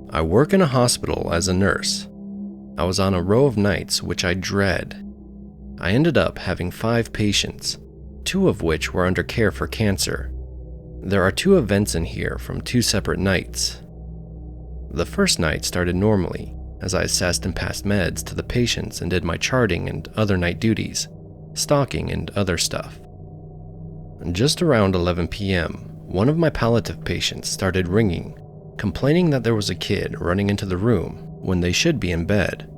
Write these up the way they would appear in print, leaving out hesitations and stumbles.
I work in a hospital as a nurse. I was on a row of nights which I dread. I ended up having 5 patients, 2 of which were under care for cancer. There are 2 events in here from 2 separate nights. The first night started normally, as I assessed and passed meds to the patients and did my charting and other night duties, stocking and other stuff. Just around 11 p.m., one of my palliative patients started ringing, complaining that there was a kid running into the room when they should be in bed.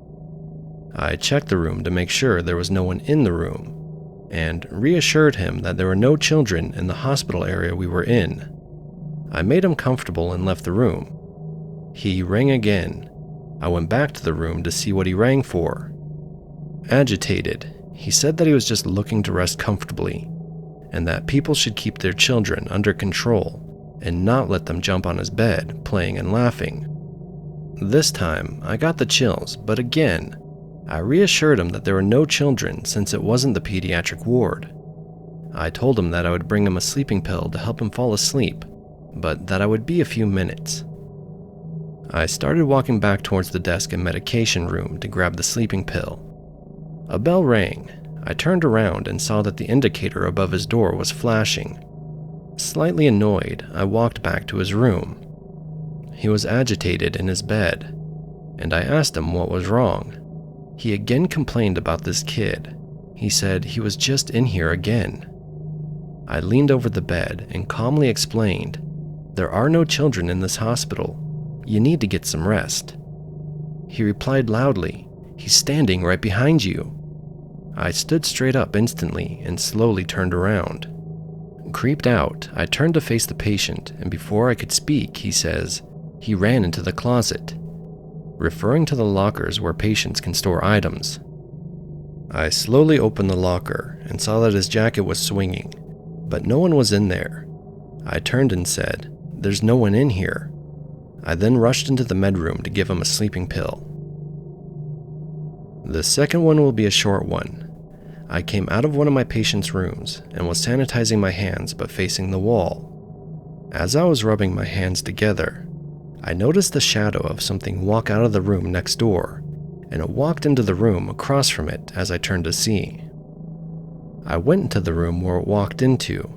I checked the room to make sure there was no one in the room, and reassured him that there were no children in the hospital area we were in. I made him comfortable and left the room. He rang again. I went back to the room to see what he rang for. Agitated, he said that he was just looking to rest comfortably, and that people should keep their children under control and not let them jump on his bed, playing and laughing. This time, I got the chills, but again, I reassured him that there were no children since it wasn't the pediatric ward. I told him that I would bring him a sleeping pill to help him fall asleep, but that I would be a few minutes. I started walking back towards the desk and medication room to grab the sleeping pill. A bell rang. I turned around and saw that the indicator above his door was flashing. Slightly annoyed, I walked back to his room. He was agitated in his bed, and I asked him what was wrong. He again complained about this kid. He said he was just in here again. I leaned over the bed and calmly explained, "There are no children in this hospital. You need to get some rest." He replied loudly, "He's standing right behind you." I stood straight up instantly and slowly turned around. Creeped out, I turned to face the patient, and before I could speak, he says, "He ran into the closet," referring to the lockers where patients can store items. I slowly opened the locker and saw that his jacket was swinging, but no one was in there. I turned and said, "There's no one in here." I then rushed into the med room to give him a sleeping pill. The second one will be a short one. I came out of one of my patients' rooms and was sanitizing my hands but facing the wall. As I was rubbing my hands together, I noticed the shadow of something walk out of the room next door, and it walked into the room across from it as I turned to see. I went into the room where it walked into.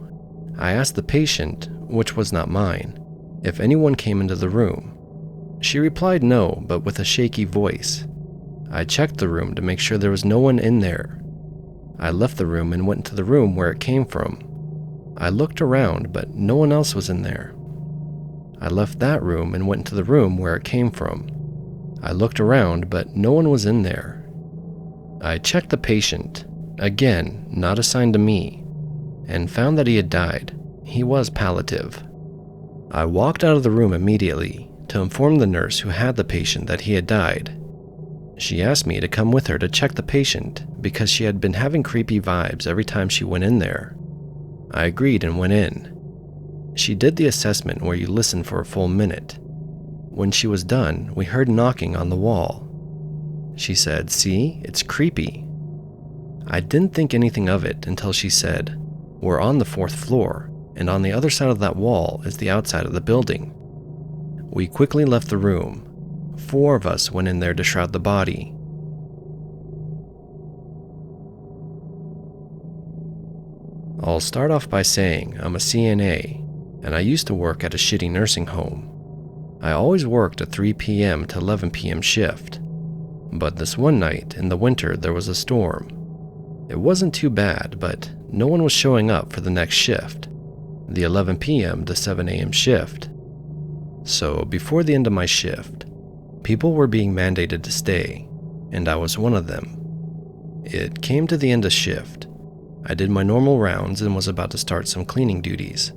I asked the patient, which was not mine, if anyone came into the room. She replied no, but with a shaky voice. I checked the room to make sure there was no one in there. I left the room and went into the room where it came from. I looked around, but no one else was in there. I left that room and went into the room where it came from. I looked around, but no one was in there. I checked the patient, again, not assigned to me, and found that he had died. He was palliative. I walked out of the room immediately to inform the nurse who had the patient that he had died. She asked me to come with her to check the patient because she had been having creepy vibes every time she went in there. I agreed and went in. She did the assessment where you listen for a full minute. When she was done, we heard knocking on the wall. She said, "See, it's creepy." I didn't think anything of it until she said, "We're on the 4th floor, and on the other side of that wall is the outside of the building." We quickly left the room. 4 of us went in there to shroud the body. I'll start off by saying I'm a CNA, and I used to work at a shitty nursing home. I always worked a 3 p.m. to 11 p.m. shift, but this one night in the winter there was a storm. It wasn't too bad, but no one was showing up for the next shift, the 11 p.m. to 7 a.m. shift. So before the end of my shift, people were being mandated to stay, and I was one of them. It came to the end of shift. I did my normal rounds and was about to start some cleaning duties,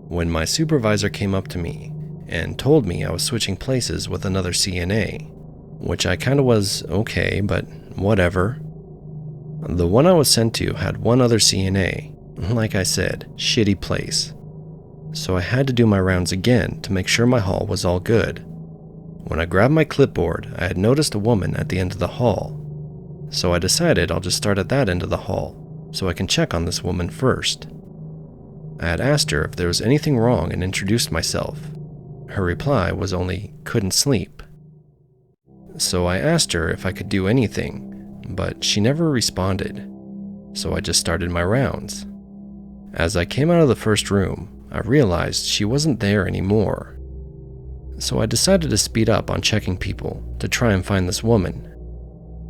when my supervisor came up to me and told me I was switching places with another CNA, which I kinda was okay, but whatever. The one I was sent to had one other CNA, like I said, shitty place. So I had to do my rounds again to make sure my hall was all good. When I grabbed my clipboard, I had noticed a woman at the end of the hall, so I decided I'll just start at that end of the hall so I can check on this woman first. I had asked her if there was anything wrong and introduced myself. Her reply was only, "couldn't sleep." So I asked her if I could do anything, but she never responded. So I just started my rounds. As I came out of the first room, I realized she wasn't there anymore. So I decided to speed up on checking people to try and find this woman.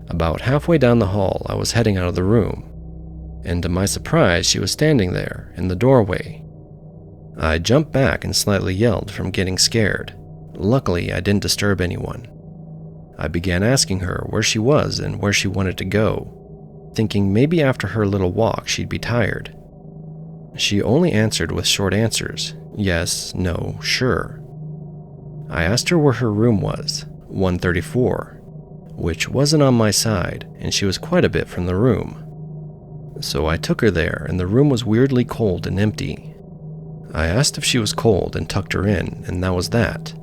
About halfway down the hall, I was heading out of the room, and to my surprise, she was standing there in the doorway. I jumped back and slightly yelled from getting scared. Luckily, I didn't disturb anyone. I began asking her where she was and where she wanted to go, thinking maybe after her little walk she'd be tired. She only answered with short answers, yes, no, sure. I asked her where her room was, 134, which wasn't on my side, and she was quite a bit from the room. So I took her there, and the room was weirdly cold and empty. I asked if she was cold and tucked her in, and that was that.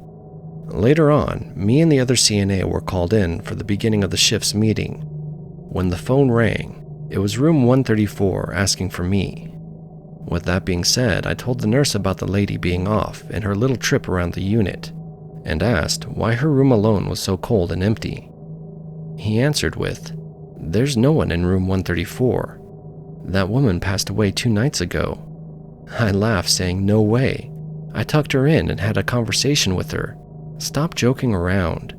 Later on, me and the other CNA were called in for the beginning of the shift's meeting. When the phone rang, it was room 134 asking for me. With that being said, I told the nurse about the lady being off and her little trip around the unit, and asked why her room alone was so cold and empty. He answered with, "There's no one in room 134. That woman passed away 2 nights ago." I laughed, saying, "No way. I tucked her in and had a conversation with her. Stop joking around."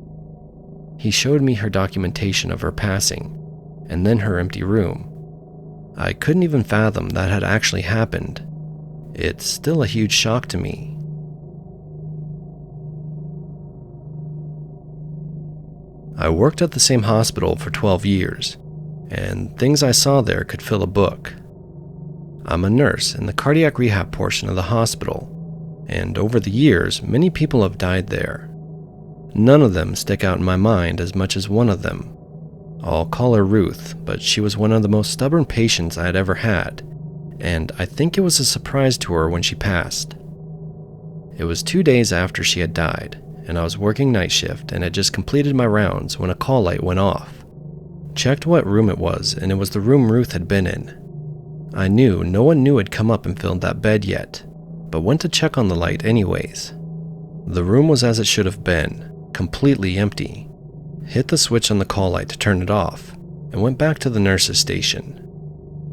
He showed me her documentation of her passing, and then her empty room. I couldn't even fathom that had actually happened. It's still a huge shock to me. I worked at the same hospital for 12 years, and things I saw there could fill a book. I'm a nurse in the cardiac rehab portion of the hospital, and over the years, many people have died there. None of them stick out in my mind as much as one of them. I'll call her Ruth, but she was one of the most stubborn patients I had ever had, and I think it was a surprise to her when she passed. It was 2 days after she had died, and I was working night shift and had just completed my rounds when a call light went off. Checked what room it was, and it was the room Ruth had been in. I knew no one new had come up and filled that bed yet, but went to check on the light anyways. The room was as it should have been, completely empty. Hit the switch on the call light to turn it off, and went back to the nurse's station.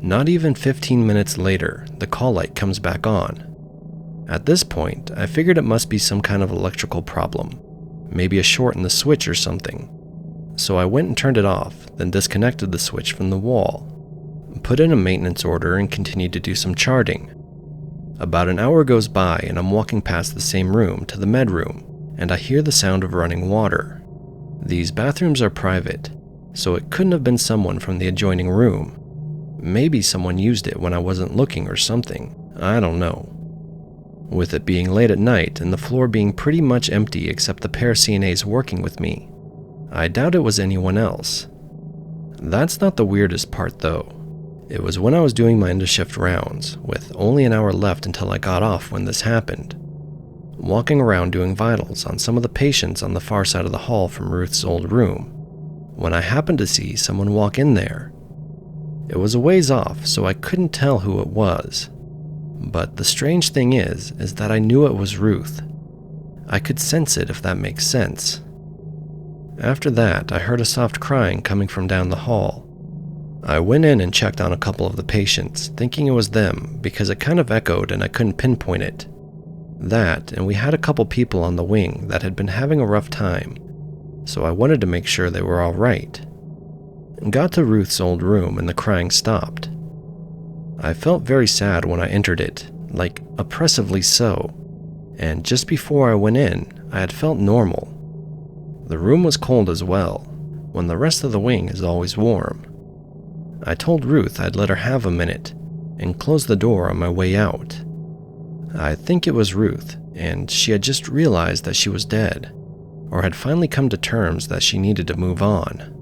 Not even 15 minutes later, the call light comes back on. At this point, I figured it must be some kind of electrical problem, maybe a short in the switch or something. So I went and turned it off, then disconnected the switch from the wall, put in a maintenance order, and continued to do some charting. About an hour goes by and I'm walking past the same room to the med room, and I hear the sound of running water. These bathrooms are private, so it couldn't have been someone from the adjoining room. Maybe someone used it when I wasn't looking or something, I don't know. With it being late at night and the floor being pretty much empty except the pair CNAs working with me, I doubt it was anyone else. That's not the weirdest part though. It was when I was doing my end-of-shift rounds, with only an hour left until I got off when this happened. Walking around doing vitals on some of the patients on the far side of the hall from Ruth's old room, when I happened to see someone walk in there. It was a ways off, so I couldn't tell who it was. But the strange thing is that I knew it was Ruth. I could sense it, if that makes sense. After that, I heard a soft crying coming from down the hall. I went in and checked on a couple of the patients, thinking it was them because it kind of echoed and I couldn't pinpoint it. That, and we had a couple people on the wing that had been having a rough time, so I wanted to make sure they were all right. Got to Ruth's old room and the crying stopped. I felt very sad when I entered it, like oppressively so, and just before I went in, I had felt normal. The room was cold as well, when the rest of the wing is always warm. I told Ruth I'd let her have a minute, and closed the door on my way out. I think it was Ruth, and she had just realized that she was dead, or had finally come to terms that she needed to move on.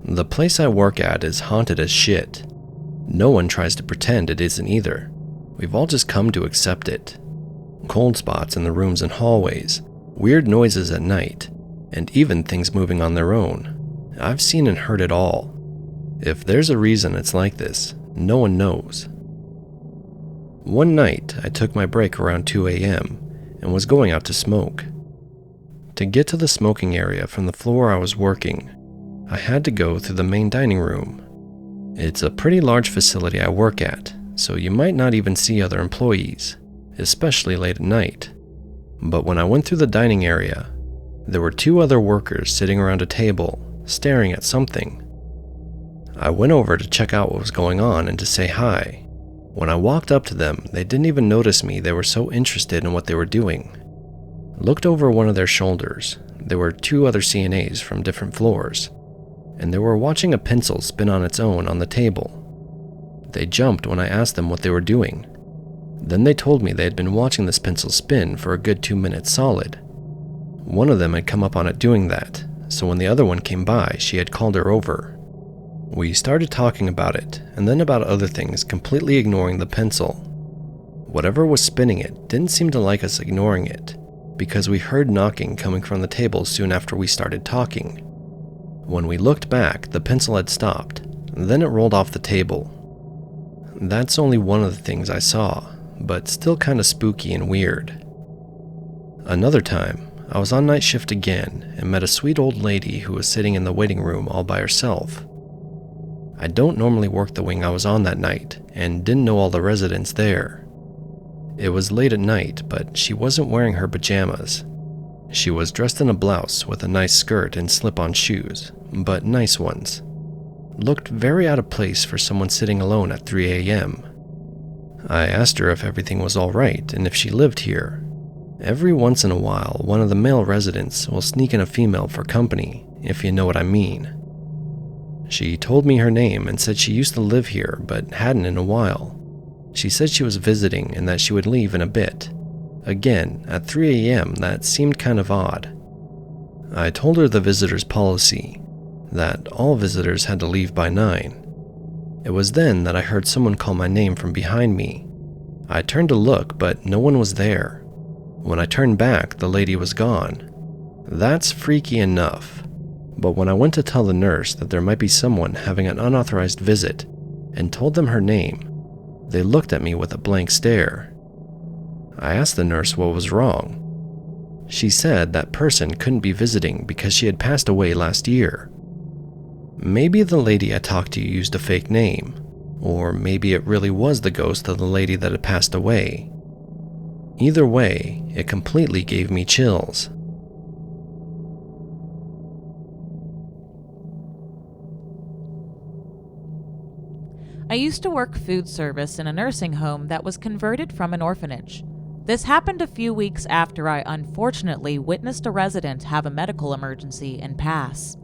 The place I work at is haunted as shit. No one tries to pretend it isn't either. We've all just come to accept it. Cold spots in the rooms and hallways, weird noises at night, and even things moving on their own. I've seen and heard it all. If there's a reason it's like this, no one knows. One night, I took my break around 2 a.m. and was going out to smoke. To get to the smoking area from the floor I was working, I had to go through the main dining room. It's a pretty large facility I work at, so you might not even see other employees, especially late at night. But when I went through the dining area, there were 2 other workers sitting around a table, staring at something. I went over to check out what was going on and to say hi. When I walked up to them, they didn't even notice me. They were so interested in what they were doing. Looked over one of their shoulders. There were 2 other CNAs from different floors, and they were watching a pencil spin on its own on the table. They jumped when I asked them what they were doing. Then they told me they had been watching this pencil spin for a good 2 minutes solid. One of them had come up on it doing that, so when the other one came by, she had called her over. We started talking about it, and then about other things, completely ignoring the pencil. Whatever was spinning it didn't seem to like us ignoring it, because we heard knocking coming from the table soon after we started talking. When we looked back, the pencil had stopped, then it rolled off the table. That's only one of the things I saw, but still kind of spooky and weird. Another time, I was on night shift again and met a sweet old lady who was sitting in the waiting room all by herself. I don't normally work the wing I was on that night and didn't know all the residents there. It was late at night, but she wasn't wearing her pajamas. She was dressed in a blouse with a nice skirt and slip-on shoes, but nice ones. Looked very out of place for someone sitting alone at 3 a.m. I asked her if everything was all right and if she lived here. Every once in a while, one of the male residents will sneak in a female for company, if you know what I mean. She told me her name and said she used to live here but hadn't in a while. She said she was visiting and that she would leave in a bit. Again, at 3 a.m., that seemed kind of odd. I told her the visitor's policy, that all visitors had to leave by 9. It was then that I heard someone call my name from behind me. I turned to look, but no one was there. When I turned back, the lady was gone. That's freaky enough. But when I went to tell the nurse that there might be someone having an unauthorized visit and told them her name, they looked at me with a blank stare. I asked the nurse what was wrong. She said that person couldn't be visiting because she had passed away last year. Maybe the lady I talked to used a fake name, or maybe it really was the ghost of the lady that had passed away. Either way, it completely gave me chills. I used to work food service in a nursing home that was converted from an orphanage. This happened a few weeks after I unfortunately witnessed a resident have a medical emergency and pass.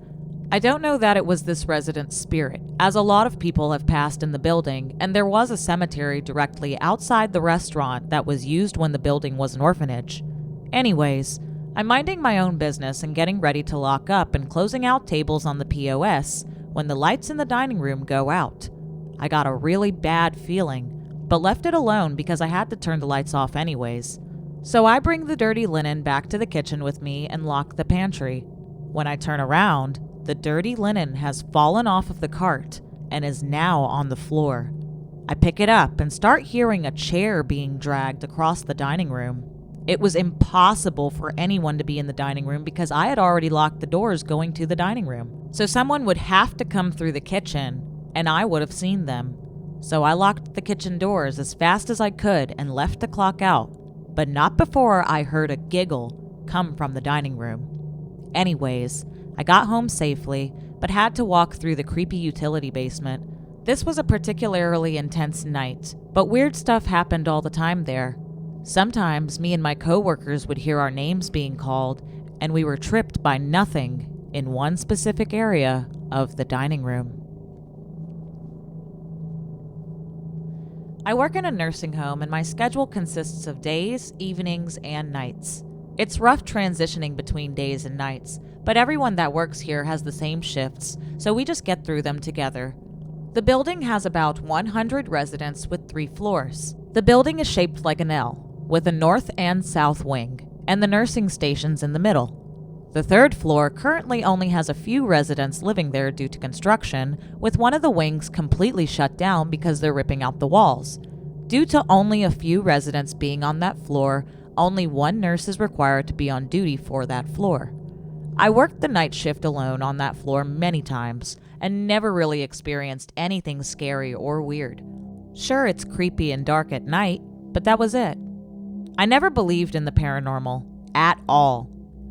I don't know that it was this resident's spirit, as a lot of people have passed in the building, and there was a cemetery directly outside the restaurant that was used when the building was an orphanage. Anyways, I'm minding my own business and getting ready to lock up and closing out tables on the POS when the lights in the dining room go out. I got a really bad feeling, but left it alone because I had to turn the lights off anyways. So I bring the dirty linen back to the kitchen with me and lock the pantry. When I turn around, the dirty linen has fallen off of the cart and is now on the floor. I pick it up and start hearing a chair being dragged across the dining room. It was impossible for anyone to be in the dining room because I had already locked the doors going to the dining room. So someone would have to come through the kitchen and I would have seen them. So I locked the kitchen doors as fast as I could and left to clock out, but not before I heard a giggle come from the dining room. Anyways, I got home safely, but had to walk through the creepy utility basement. This was a particularly intense night, but weird stuff happened all the time there. Sometimes me and my coworkers would hear our names being called, and we were tripped by nothing in one specific area of the dining room. I work in a nursing home and my schedule consists of days, evenings, and nights. It's rough transitioning between days and nights, but everyone that works here has the same shifts, so we just get through them together. The building has about 100 residents with 3 floors. The building is shaped like an L, with a north and south wing, and the nursing station's in the middle. The 3rd floor currently only has a few residents living there due to construction, with one of the wings completely shut down because they're ripping out the walls. Due to only a few residents being on that floor, only one nurse is required to be on duty for that floor. I worked the night shift alone on that floor many times and never really experienced anything scary or weird. Sure, it's creepy and dark at night, but that was it. I never believed in the paranormal at all.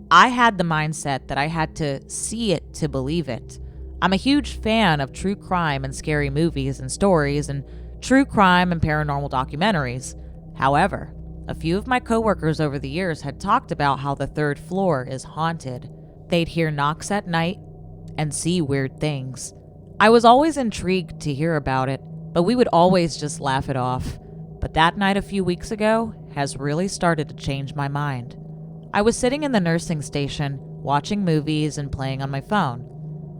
I had the mindset that I had to see it to believe it. I'm a huge fan of true crime and scary movies and stories and true crime and paranormal documentaries. However, a few of my coworkers over the years had talked about how the third floor is haunted. They'd hear knocks at night and see weird things. I was always intrigued to hear about it, but we would always just laugh it off. But that night a few weeks ago has really started to change my mind. I was sitting in the nursing station, watching movies and playing on my phone.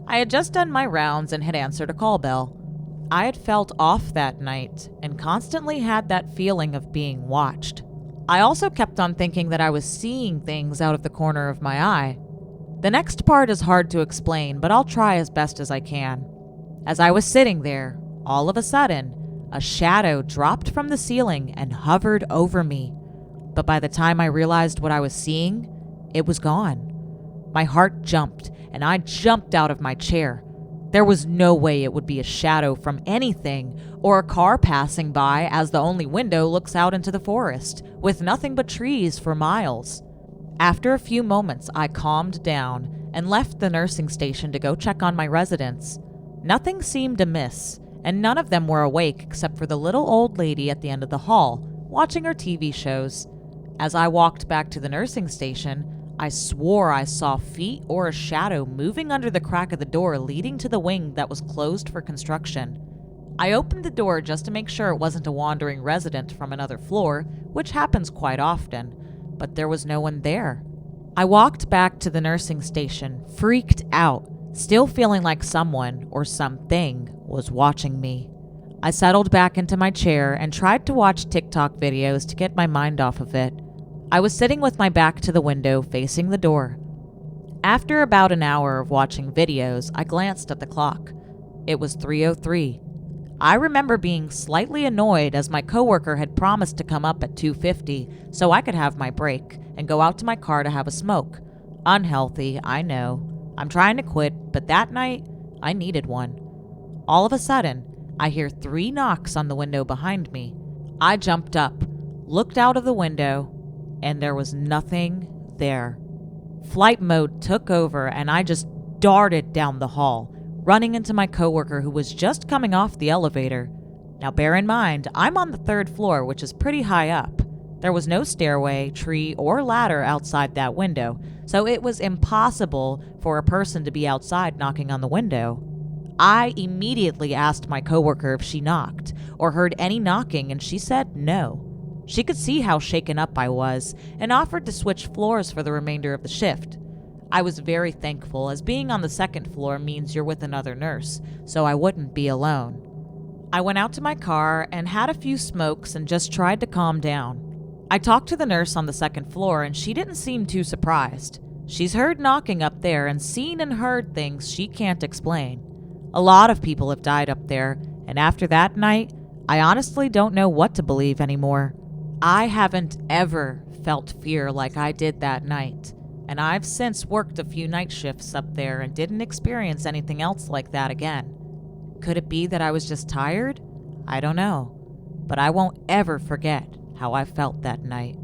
I had just done my rounds and had answered a call bell. I had felt off that night and constantly had that feeling of being watched. I also kept on thinking that I was seeing things out of the corner of my eye. The next part is hard to explain, but I'll try as best as I can. As I was sitting there, all of a sudden, a shadow dropped from the ceiling and hovered over me. But by the time I realized what I was seeing, it was gone. My heart jumped, and I jumped out of my chair. There was no way it would be a shadow from anything or a car passing by, as the only window looks out into the forest, with nothing but trees for miles. After a few moments, I calmed down and left the nursing station to go check on my residents. Nothing seemed amiss, and none of them were awake except for the little old lady at the end of the hall, watching her TV shows. As I walked back to the nursing station, I swore I saw feet or a shadow moving under the crack of the door leading to the wing that was closed for construction. I opened the door just to make sure it wasn't a wandering resident from another floor, which happens quite often, but there was no one there. I walked back to the nursing station, freaked out, still feeling like someone or something was watching me. I settled back into my chair and tried to watch TikTok videos to get my mind off of it. I was sitting with my back to the window facing the door. After about an hour of watching videos, I glanced at the clock. It was 3:03. I remember being slightly annoyed as my coworker had promised to come up at 2:50 so I could have my break and go out to my car to have a smoke. Unhealthy, I know. I'm trying to quit, but that night, I needed one. All of a sudden, I hear 3 knocks on the window behind me. I jumped up, looked out of the window, and there was nothing there. Flight mode took over and I just darted down the hall, running into my coworker who was just coming off the elevator. Now bear in mind, I'm on the 3rd floor, which is pretty high up. There was no stairway, tree, or ladder outside that window, so it was impossible for a person to be outside knocking on the window. I immediately asked my coworker if she knocked or heard any knocking, and she said no. She could see how shaken up I was and offered to switch floors for the remainder of the shift. I was very thankful, as being on the 2nd floor means you're with another nurse, so I wouldn't be alone. I went out to my car and had a few smokes and just tried to calm down. I talked to the nurse on the 2nd floor and she didn't seem too surprised. She's heard knocking up there and seen and heard things she can't explain. A lot of people have died up there, and after that night, I honestly don't know what to believe anymore. I haven't ever felt fear like I did that night, and I've since worked a few night shifts up there and didn't experience anything else like that again. Could it be that I was just tired? I don't know, but I won't ever forget how I felt that night.